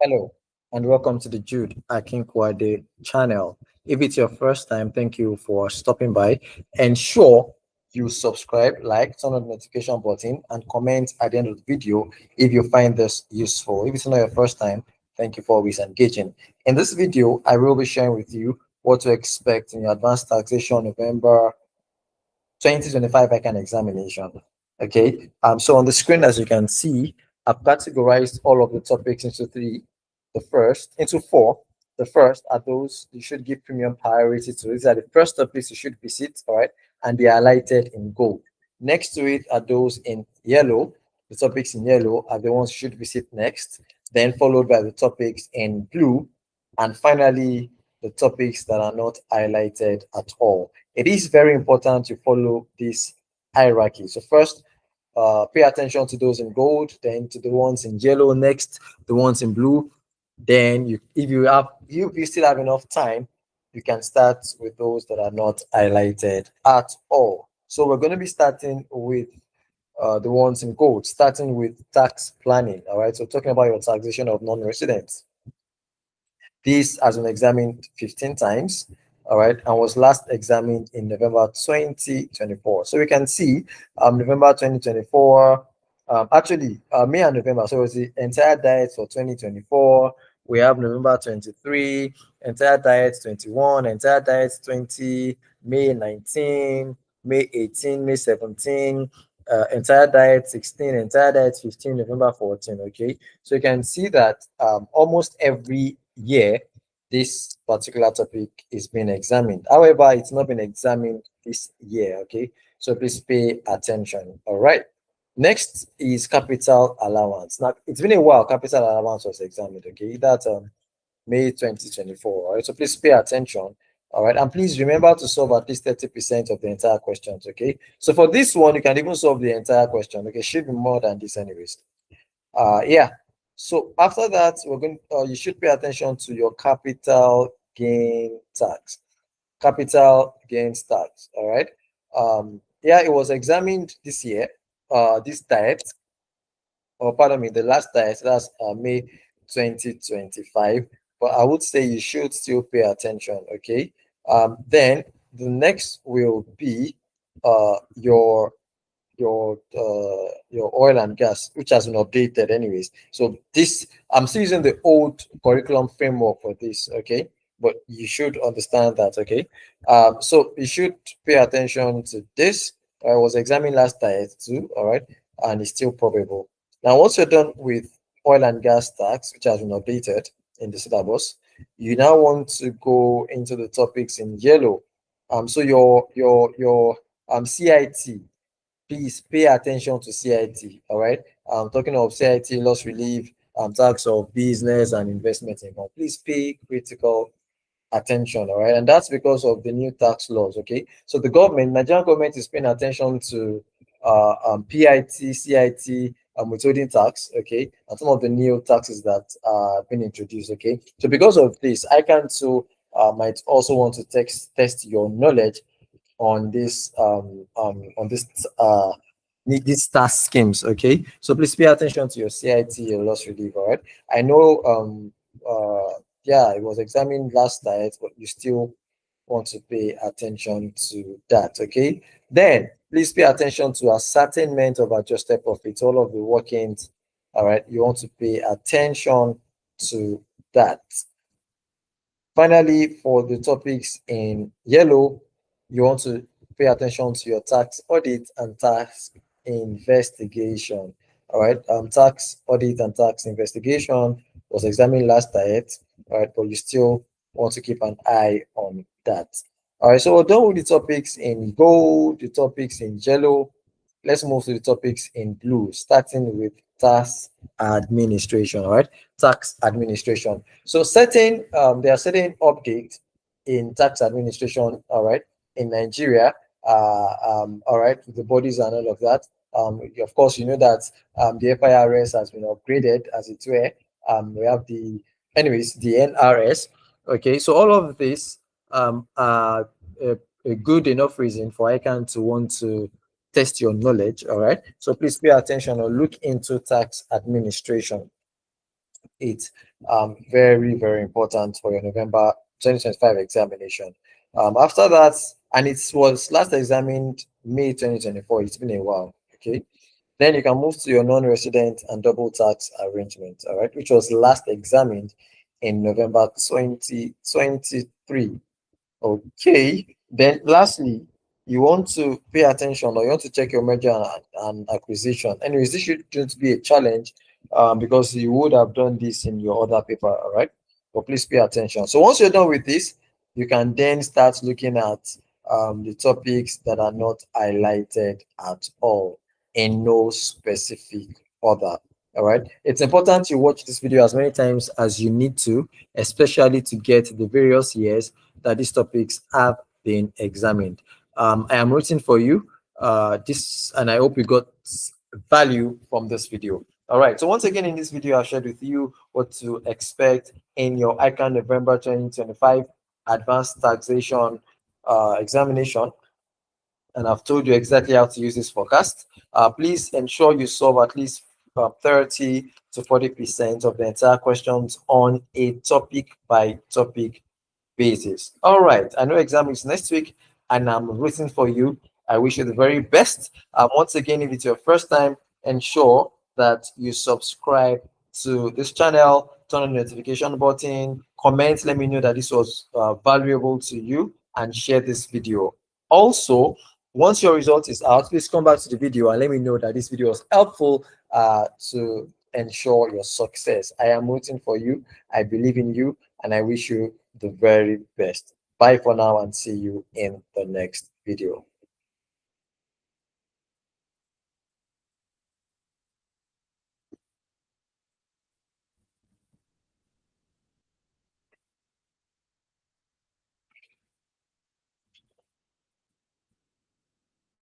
Hello, and welcome to the Jude Akinkwade channel. If it's your first time, thank you for stopping by. Ensure you subscribe, like, turn on the notification button, and comment at the end of the video if you find this useful. If it's not your first time, thank you for always engaging. In this video, I will be sharing with you what to expect in your advanced taxation November 2025 ICAN examination. Okay. So on the screen, as you can see, I've categorized all of the topics into four. The first are those you should give premium priority to. These are the first topics you should visit, all right, and they are highlighted in gold. Next to it are those in yellow. The topics in yellow are the ones you should visit next, then followed by the topics in blue, and finally the topics that are not highlighted at all. It is very important to follow this hierarchy. So first, pay attention to those in gold, then to the ones in yellow, next the ones in blue. Then if you still have enough time, you can start with those that are not highlighted at all. So we're going to be starting with the ones in gold, starting with tax planning. All right. So talking about your taxation of non-residents. This has been examined 15 times, all right, and was last examined in November 2024. So we can see November 2024, May and November. So it's the entire diet for 2024. We have November 23, entire diet 21, entire diet 20, May 19, May 18, May 17, entire diet 16, entire diet 15, November 14. Okay, so you can see that almost every year this particular topic is being examined. However, it's not been examined this year. Okay, so please pay attention. All right. Next is capital allowance. Now it's been a while capital allowance was examined. Okay, that's May 2024. All right, so please pay attention. All right, and please remember to solve at least 30% of the entire questions. Okay, so for this one, you can even solve the entire question. Okay, should be more than this, anyways. Yeah. So after that, we're going. You should pay attention to your capital gain tax. Capital gains tax. All right. Yeah, it was examined this year. This diet, or pardon me, the last diet, that's May 2025. But I would say you should still pay attention. Okay. Then the next will be your oil and gas, which has been updated anyways. So this, I'm still using the old curriculum framework for this, okay, but you should understand that. Okay, so you should pay attention to this. I was examining last diet too, all right, and it's still probable. Now once you're done with oil and gas tax, which has been updated in the syllabus, you now want to go into the topics in yellow. So your CIT, please pay attention to CIT. All right. I'm talking of CIT, loss relief, tax of business and investment income. Please pay critical attention. All right. And that's because of the new tax laws. Okay. So the government, Nigerian government, is paying attention to PIT, CIT, withholding tax. Okay. And some of the new taxes that are being introduced. Okay. So because of this, I can too might also want to test your knowledge on these task schemes. Okay, so please pay attention to your CIT, your loss relief. All right, I know yeah, it was examined last night, but you still want to pay attention to that. Okay, then please pay attention to ascertainment of adjusted profits, all of the workings. All right, you want to pay attention to that. Finally, for the topics in yellow, you want to pay attention to your tax audit and tax investigation. All right, tax audit and tax investigation was examined last night, all right, but you still want to keep an eye on that. All right, so we're done with the topics in gold, the topics in yellow. Let's move to the topics in blue, starting with tax administration. All right, tax administration. So there are certain updates in tax administration, all right, in Nigeria, all right, the bodies and all of that. Of course, you know that the FIRS has been upgraded, as it were. We have the NRS. Okay, so all of this are a good enough reason for ICANN to want to test your knowledge, all right? So please pay attention or look into tax administration. It's very, very important for your November 2025 examination. After that, and it was last examined May 2024, it's been a while. Okay. Then you can move to your non-resident and double tax arrangement, all right, which was last examined in November 2023. Okay. Then lastly, you want to pay attention, or you want to check your merger and acquisition. Anyways, this shouldn't be a challenge because you would have done this in your other paper, all right? But please pay attention. So once you're done with this, you can then start looking at the topics that are not highlighted at all in no specific order. All right. It's important you watch this video as many times as you need to, especially to get the various years that these topics have been examined. I am rooting for you. And I hope you got value from this video. All right. So once again, in this video, I've shared with you what to expect in your ICAN November 2025 Advanced Taxation examination, and I've told you exactly how to use this forecast. Please ensure you solve at least 30 to 40% of the entire questions on a topic by topic basis. All right, I know exam is next week and I'm rooting for you. I wish you the very best. Once again, if it's your first time, ensure that you subscribe to this channel, turn on the notification button, comment, let me know that this was valuable to you, and share this video. Also, once your result is out, please come back to the video and let me know that this video was helpful to ensure your success. I am rooting for you. I believe in you, and I wish you the very best. Bye for now and see you in the next video.